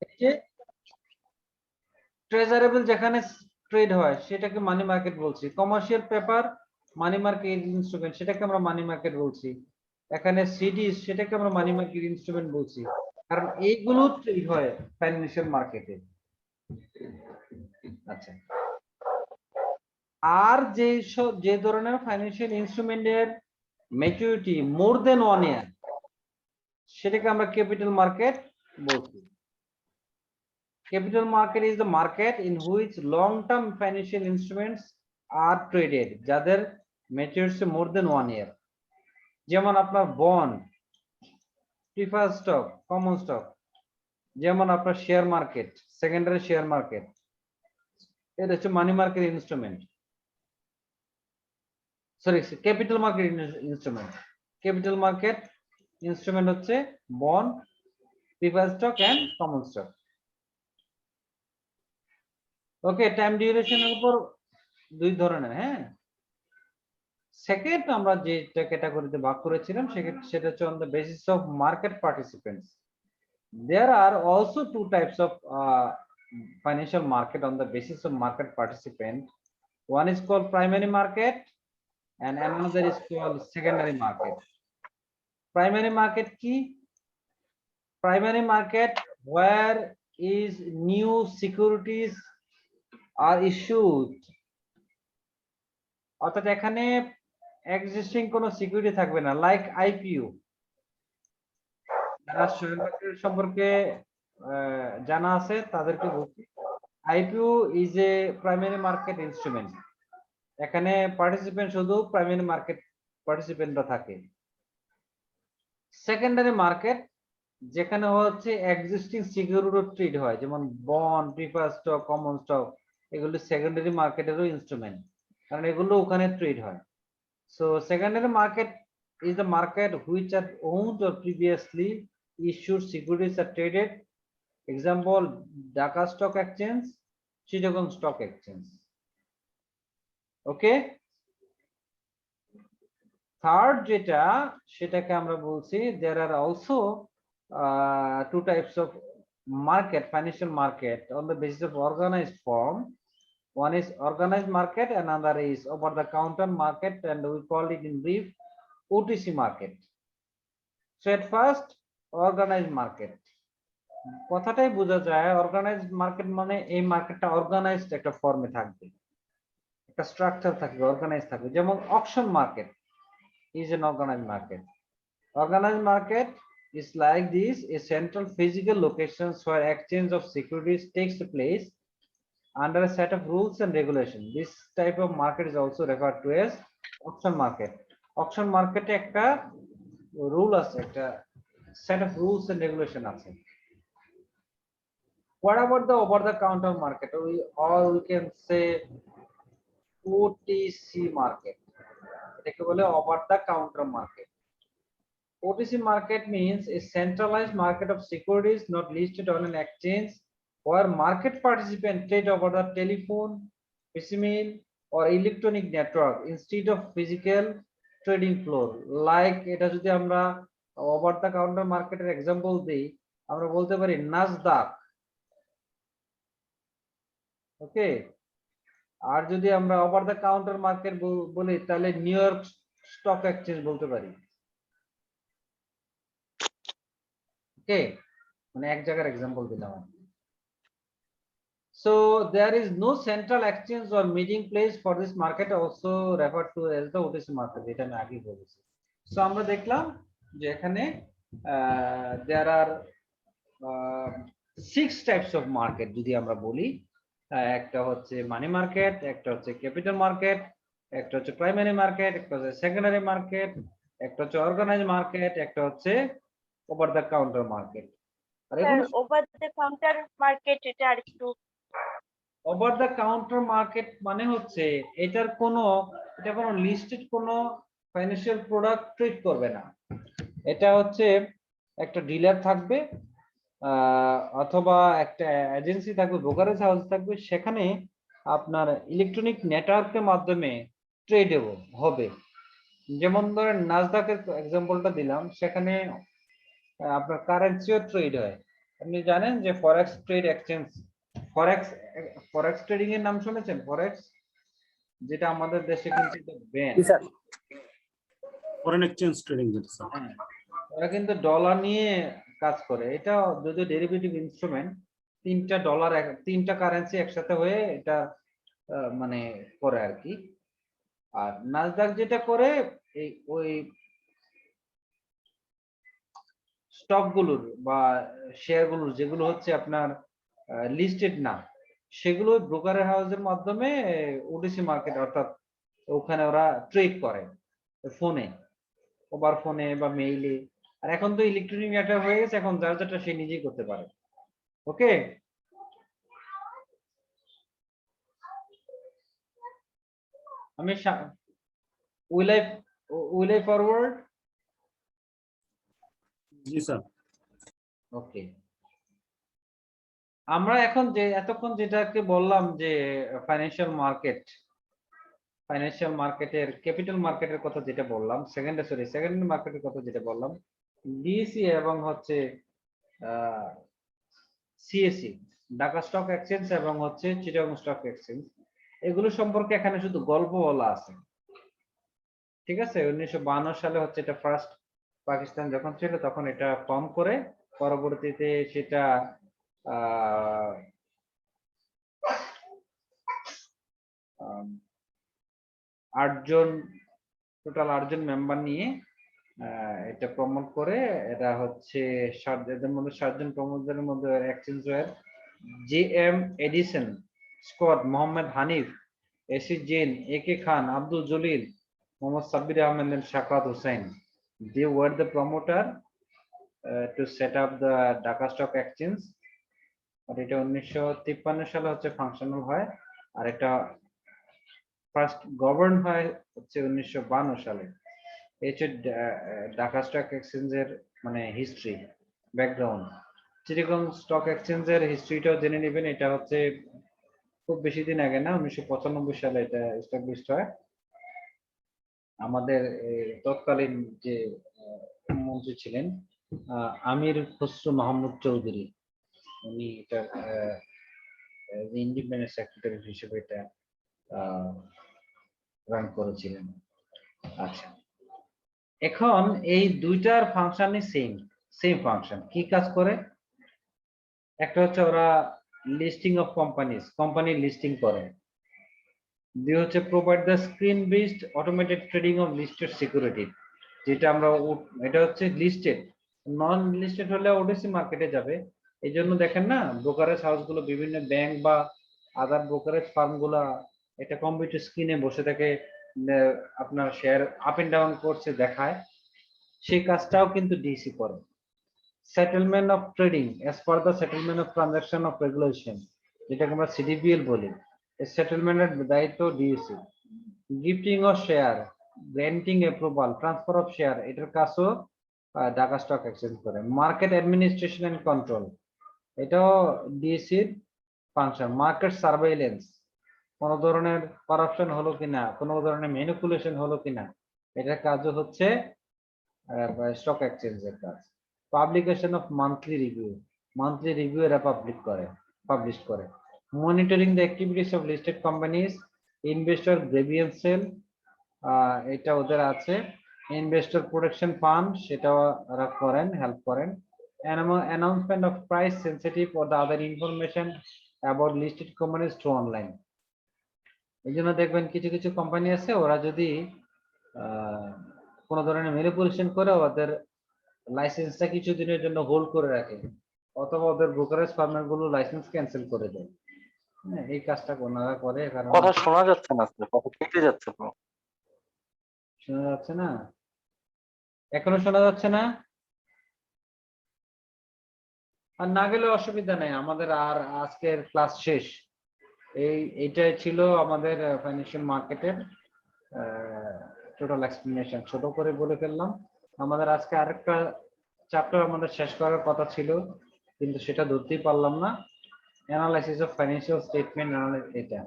এই যে ট্রেজারেবল যেখানে ট্রেড হয় সেটাকে মানি মার্কেট বলছি, কমার্শিয়াল পেপার মানি মার্কেট ইনস্ট্রুমেন্ট সেটাকে আমরা মানি মার্কেট বলছি, এখানে সিডিস সেটাকে আমরা মানি মার্কেট ইনস্ট্রুমেন্ট বলছি, কারণ এইগুলো ট্রেড হয় ফাইন্যান্সিয়াল মার্কেটে। আচ্ছা, আর যে ধরনের ফাইন্যান্সিয়াল ইনস্ট্রুমেন্টের ম্যাচুরিটি মোর দেন 1 ইয়ার সেটাকে আমরা ক্যাপিটাল মার্কেট বলছি। Capital market is the market in which long-term financial instruments are traded, যাদের ম্যাচুরিটি মোর দেন 1 ইয়ার, যেমন আপনার bond, preferred stock, common stock, যেমন আপনার share market, secondary share market, এটা হচ্ছে money market instrument, sorry capital market instrument. Capital market instrument হচ্ছে bond, preferred stock and common stock. Okay, time ডিউরেশনের উপর দুই ধরনের। হ্যাঁ, সেকেন্ড আমরা যেটা ক্যাটাগরিতে ভাগ করেছিলাম সেটা হচ্ছে on the basis of market participants. There are also two types of financial market on the basis of market participant. One is called primary market and another is called secondary market. Primary market কি? Primary market where is new securities are issued, অর্থাৎ এখানে existing কোনো security থাকবে না, like IPO. যারা share market সম্পর্কে জানা আছে তাদেরকে বলছি, IPO is a primary market instrument, এখানে পার্টিসিপেন্ট শুধু প্রাইমারি মার্কেট পার্টিসিপেন্টরা থাকে। সেকেন্ডারি মার্কেট যেখানে হচ্ছে এক্সিস্টিং সিকিউরিটি ট্রেড হয়, যেমন bond, preferred stock, common stock, এগুলো সেকেন্ডারি মার্কেটেরও ইনস্ট্রুমেন্ট, কারণ এগুলো ওখানে ট্রেড হয়। So secondary market is the market which are owned or previously issued securities are traded. Example, Dhaka Stock Exchange, Chittagong Stock Exchange. Okay. Third যেটা সেটাকে আমরা বলছি there are also two types of market, financial market on the basis of organized form. One is organized market, another is over the counter market, and we call it in brief OTC market. So at first, organized market কথাটাই বোঝা যায়, organised market মানে এই মার্কেটটা organised একটা ফর্মে থাকবে, একটা স্ট্রাকচার থাকবে, অর্গানাইজ থাকবে। যেমন auction market is an organized market. Organized market is like this, a central physical locations where exchange of securities takes place under a set of rules and regulations. This type of market is also referred to as auction market. Auction market একটা rule আছে, একটা set of rules and regulation আছে। What about the over the counter market, or we can say OTC market? এটাকে বলে over the counter market. OTC market means a centralized market of securities not listed on an exchange, where market participants trade over the telephone, piecemeal, or electronic network instead of physical trading floor. Like এটা যদি আমরা over the counter market এর example দিই, আমরা বলতে পারি নাসদাক। ওকে, আর যদি আমরা ওভার দ্য কাউন্টার মার্কেট বলি তাহলে নিউ ইয়র্ক স্টক এক্সচেঞ্জ বলতে পারি। ওকে, মানে এক জায়গার এক্সাম্পল দিলাম। So there is no central exchange or meeting place for this market, also referred to as the OTC market, এটা আমি আগে বলেছি। সো আমরা দেখলাম যে এখানে there are 6 types of market যদি আমরা বলি। একটা হচ্ছে মানি মার্কেট, একটা হচ্ছে ক্যাপিটাল মার্কেট, একটা হচ্ছে প্রাইমারি মার্কেট, একটা হচ্ছে সেকেন্ডারি মার্কেট, একটা হচ্ছে অর্গানাইজ মার্কেট, একটা হচ্ছে ওভার দ্য কাউন্টার মার্কেট। আর এগুলো ওভার দ্য কাউন্টার মার্কেট এটা আর একটু। ওভার দ্য কাউন্টার মার্কেট মানে হচ্ছে এটা কোনো লিস্টেড কোনো ফাইন্যান্সিয়াল প্রোডাক্ট ট্রেড করবে না, এটা হচ্ছে একটা ডিলার থাকবে অথবা একটা এজেন্সি থাকবে, ব্রোকারেজ হাউস থাকবে, সেখানে আপনার ইলেকট্রনিক নেটওয়ার্কের মাধ্যমে ট্রেড হবে। যেমন ধরেন নাসদাকের এক্সাম্পলটা দিলাম, সেখানে আপনার কারেন্সিও ট্রেড হয়, আপনি জানেন যে ফরেক্স ট্রেড এক্সচেঞ্জ, ফরেক্স ফরেক্স ট্রেডিং এর নাম শুনেছেন? ফরেক্স, যেটা আমাদের দেশে কিন্তু ব্যান। জি স্যার। ফরেন এক্সচেঞ্জ ট্রেডিং যেটা স্যার। হ্যাঁ, ওরা কিন্তু ডলার নিয়ে কাজ করে। এটা যদি ডেরিভেটিভ ইনস্ট্রুমেন্ট, তিনটা কারেন্সি একসাথে হয়ে এটা মানে করে আর কি। আর নাসদাক যেটা করে এই ওই স্টক গুলোর বা শেয়ার গুলোর যেগুলো হচ্ছে আপনার লিস্টেড না, সেগুলো ব্রোকারের হাউসের মাধ্যমে ওটিসি মার্কেট, অর্থাৎ ওখানে ওরা ট্রেড করে ফোনে, ওভার ফোনে বা মেইলে। আর এখন তো ইলেকট্রনিক ম্যাটার হয়ে গেছে, এখন যার যেটা সে নিজেই করতে পারে। ওকে, আমি উইল আই ফরওয়ার্ড? জি স্যার। ওকে, আমরা এখন যে এতক্ষণ যেটাকে বললাম যে ফাইন্যান্সিয়াল মার্কেটের ক্যাপিটাল মার্কেটের কথা যেটা বললাম, সেকেন্ডারি মার্কেটের কথা যেটা বললাম, ডিএসি এবং হচ্ছে সিএসি, ঢাকা স্টক এক্সচেঞ্জ এবং হচ্ছে চিটাগং স্টক এক্সচেঞ্জ, এগুলো সম্পর্কে এখানে শুধু গল্প বলা আছে। ঠিক আছে, 1952 সালে হচ্ছে এটা ফার্স্ট পাকিস্তান যখন ছিল তখন এটা ফর্ম করে, পরবর্তীতে সেটা টোটাল 8 জন মেম্বার নিয়ে এটা প্রমোট করে। এটা হচ্ছে এদের মধ্যে 7 জন প্রমোটদের মধ্যে exchange were J M Edison, Scott, Mohammad Hanif, A C, A K Khan, Abdul Jalil, Mohammad Sabbir Ahmed and Shaukat Hussain. They were the promoter to set up the Dhaka Stock Exchange. আর এটা 1953 সালে হচ্ছে ফাংশনাল হয়, আর এটা ফার্স্ট গভর্ন হয় হচ্ছে 1952 সালে। এই হচ্ছে ঢাকা স্টক এক্সচেঞ্জের মানে হিস্ট্রি ব্যাকগ্রাউন্ড। চিটাগং স্টক এক্সচেঞ্জের হিস্ট্রিটাও জেনে নেবেন। এটা হচ্ছে খুব বেশি দিন আগে না, 1995 সালে এটা এস্টাবলিশড হয়। আমাদের তৎকালীন যে মন্ত্রী ছিলেন আমির খসরু মাহমুদ চৌধুরী, উনি এটা ইন্ডিপেন্ডেন্ট সেক্রেটারি হিসেবে এটা রান করেছিলেন। আচ্ছা, এখন এই দুইটার ফাংশনই সেম ফাংশন। কি কাজ করে? একটা হচ্ছে ওরা লিস্টিং অফ কোম্পানি লিস্টিং করে। দুই হচ্ছে provide the screen based automated trading of listed security, যেটা আমরা এটা হচ্ছে লিস্টেড, নন লিস্টেড হলে ওডিসি মার্কেটে যাবে। এই জন্য দেখেন না, ব্রোকারেজ হাউসগুলো, বিভিন্ন ব্যাংক বা আদার ব্রোকারেজ ফার্মগুলা এটা কম্পিউটার স্ক্রিনে বসে থেকে আপনার শেয়ার আপ এন্ড ডাউন করছে দেখায়, সেই কাজটাও কিন্তু ডিসি করে। Settlement of trading as per the settlement of transaction of regulation, যেটাকে আমরা সিডিপিএল বলি, এই সেটেলমেন্টের দায়িত্ব DC. Gifting of share, granting approval, transfer of share, এটার কাজও ঢাকা স্টক এক্সচেঞ্জ করে। মার্কেট অ্যাডমিনিস্ট্রেশন এন্ড কন্ট্রোল, এটাও ডিএসির ফাংশন। মার্কেট সার্ভেইলেন্স, কোনো ধরনের করাপশন হলো কিনা, কোনো ধরনের ম্যানিপুলেশন হলো কিনা, এটার কাজও হচ্ছে স্টক এক্সচেঞ্জের কাজ। পাবলিকেশন অফ মান্থলি রিভিউ এরা পাবলিশ করে। Monitoring the activities of listed companies, investor grievance cell, এটা ওদের আছে। ইনভেস্টর প্রোটেকশন ফান্ড, সেটাও ওরা করেন, হেল্প করেন। Announcement of price sensitive or the other information about listed companies through online. এই জন্য দেখবেন কিছু কিছু কোম্পানি আছে, ওরা যদি কোনো ধরনের ম্যানিপুলেশন করে ওদের লাইসেন্সটা কিছু দিনের জন্য হোল্ড করে রাখে, অথবা ওদের ব্রোকারেজ ফার্মের গুলো লাইসেন্স ক্যান্সেল করে দেয়। হ্যাঁ, এই কাজটা ওনারা করে। কারণ কথা শোনা যাচ্ছে না স্যার, কথা কেটে যাচ্ছে পুরো। শোনা যাচ্ছে না? এখনো শোনা যাচ্ছে না? আর না গেলে অসুবিধা নেই, আমাদের আর আজকের ক্লাস শেষ। এইটাই ছিল আমাদের ফাইন্যান্সিয়াল মার্কেটের টোটাল এক্সপ্লেনেশন। ছোট করে বলে ফেললাম। আমাদের আজকে আরেকটা চ্যাপ্টার আমাদের শেষ করার কথা ছিল, কিন্তু সেটা ধরতেই পারলাম না। অ্যানালাইসিস অফ ফাইন্যান্সিয়াল স্টেটমেন্ট, এটা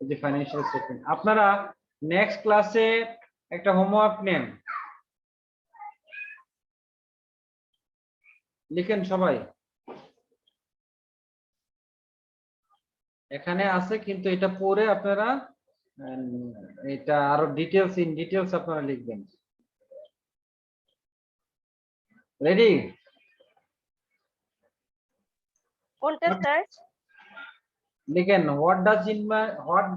এই যে ফাইন্যান্সিয়াল স্টেটমেন্ট। আপনারা নেক্সট ক্লাসে একটা হোমওয়ার্ক নেন, লিখেন সবাই। এখানে আছে কিন্তু এটা পড়ে আপনারা এটা আরো ডিটেলস আপনারা লিখবেন। রেডি? কোনটা স্যার? লিখেন what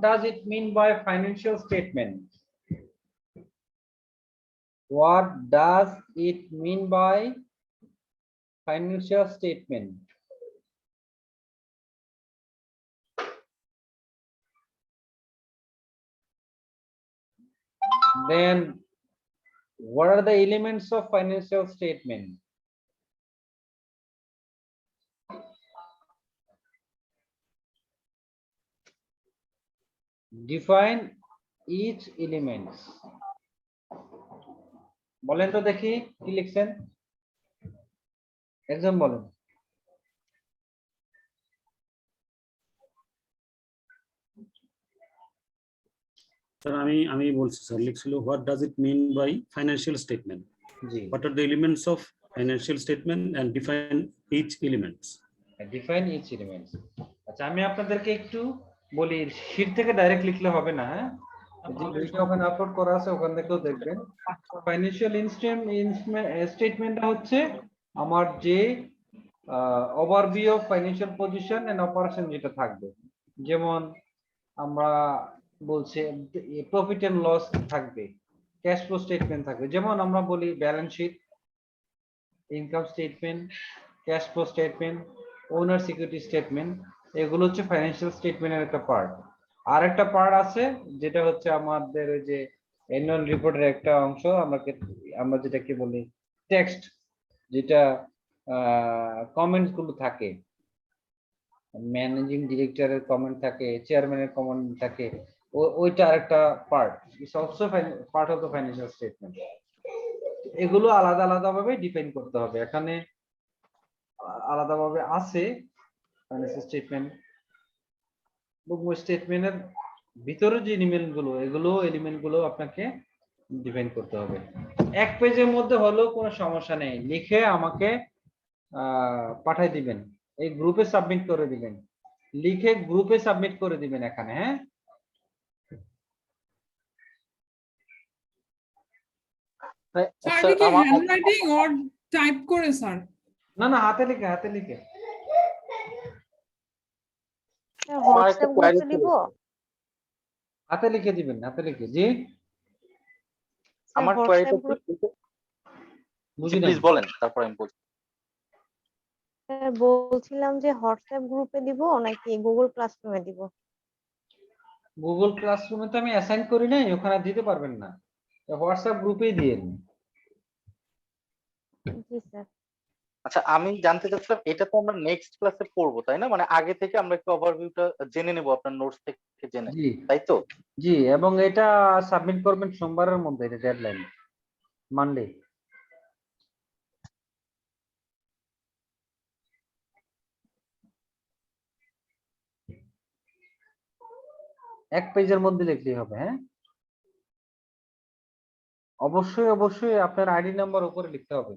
does it mean by financial statement? What does it mean by financial statement? Then what are the elements of financial statement? Define each elements. বলেন তো দেখি কি লিখছেন, একজন বলেন। স্যার আমি বলছি স্যার, লিখছিল what does it mean by financial statement, জি, what are the elements of financial statement and define each elements. Define each elements. আচ্ছা আমি আপনাদেরকে একটু বলি, শীট থেকে ডাইরেক্ট লিখলে হবে না, হ্যাঁ, যে বইটা ওখানে আপলোড করা আছে ওখান থেকেও দেখবেন। ফাইন্যান্সিয়াল স্টেটমেন্টটা হচ্ছে আমার যে overview of financial position and operation যেটা থাকবে, যেমন আমরা বলছি প্রফিট এন্ড লস থাকবে, ক্যাশ ফ্লো স্টেটমেন্ট থাকবে, যেমন আমরা বলি balance sheet, income statement, cash flow statement, owner security statement, এগুলো হচ্ছে ফাইন্যান্সিয়াল স্টেটমেন্টের একটা পার্ট। আর একটা পার্ট আছে যেটা হচ্ছে আমাদের ওই যে অ্যানুয়াল রিপোর্টের একটা অংশ, আমরা যেটাকে বলি টেক্সট, যেটা কমেন্টস গুলো থাকে, ম্যানেজিং ডিরেক্টরের কমেন্ট থাকে, চেয়ারম্যানের কমেন্ট থাকে, ওইটা আরেকটা part, it's also part of the financial statement. এগুলো আলাদা আলাদা ভাবে ডিফাইন করতে হবে, এখানে আলাদাভাবে আছে ফাইন্যান্সিয়াল স্টেটমেন্ট। স্টেটমেন্টের ভিতরে যে এলিমেন্ট গুলো আপনাকে ডিফাইন করতে হবে। এক পেজের মধ্যে হলেও কোনো সমস্যা নেই, লিখে আমাকে পাঠিয়ে দিবেন, এই গ্রুপে সাবমিট করে দিবেন, লিখে গ্রুপে সাবমিট করে দিবেন এখানে, হ্যাঁ। স্যার কি হ্যান্ডরাইটিং অর টাইপ করে স্যার? না না, হাতে লিখে। হোয়াটসঅ্যাপ গ্রুপে দিব? হাতে লিখে দিবেন, হাতে লিখে। জি আমার কোয়েরিটা প্লিজ বলেন, তারপর আমি বলছি। বলছিলাম যে হোয়াটসঅ্যাপ গ্রুপে দিব নাকি গুগল ক্লাসরুমে দিব? গুগল ক্লাসরুমে তো আমি অ্যাসাইন করি নাই, ওখানে দিতে পারবেন না, হোয়াটসঅ্যাপ গ্রুপেই দিন। জি স্যার। আচ্ছা, আমি জানতে চাচ্ছিলাম, এটা তো আমরা নেক্সট ক্লাসে পড়বো তাই না? মানে আগে থেকে আমরা একটু ওভারভিউটা জেনে নেব আপনার নোটস থেকে জেনে, জি তাই তো? জি, এবং এটা সাবমিট করবেন সোমবারের মধ্যে, এটা ডেডলাইন মানডে। এক পেজের মধ্যে লিখলেই হবে, হ্যাঁ। অবশ্যই আপনার আইডি নাম্বার উপরে লিখতে হবে।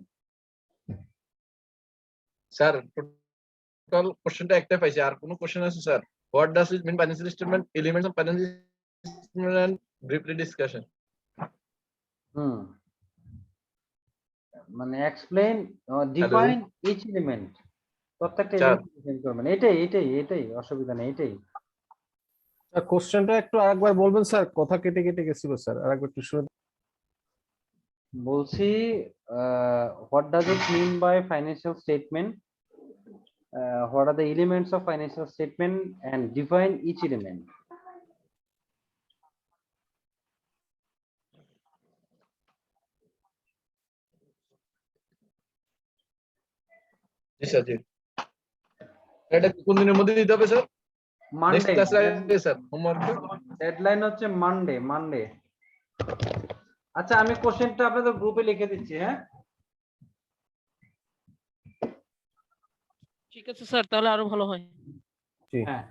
স্যার টোটাল কোশ্চেনটা একটা পাইছি, আর কোনো কোশ্চেন আছে sir? What does it mean financial statement, elements of financial statement and briefly discussion. মানে এক্সপ্লেইন, ডিফাইন ইচ এলিমেন্ট, প্রত্যেকটা স্যার। এলিমেন্ট ডিফাইন করবেন। এটাই অসুবিধা নেই, এটাই। কোশ্চেনটা একটু আরেকবার বলবেন স্যার, কথা কেটে কেটে গেছিল স্যার, আরেকবার একটু শুনে। বলছি what does it mean by financial statement, what are the elements of financial statement and define each element. জি স্যার, জি। এটা কোন দিনের মধ্যে দিতে হবে স্যার? নেক্সট মানডে ক্লাসে আসবে স্যার হোমওয়ার্ক। ডেডলাইন হচ্ছে মানডে। আচ্ছা আমি কোশ্চেনটা আপনাদের গ্রুপে লিখে দিচ্ছি, হ্যাঁ। ঠিক আছে স্যার, তাহলে আরো ভালো হয়। হ্যাঁ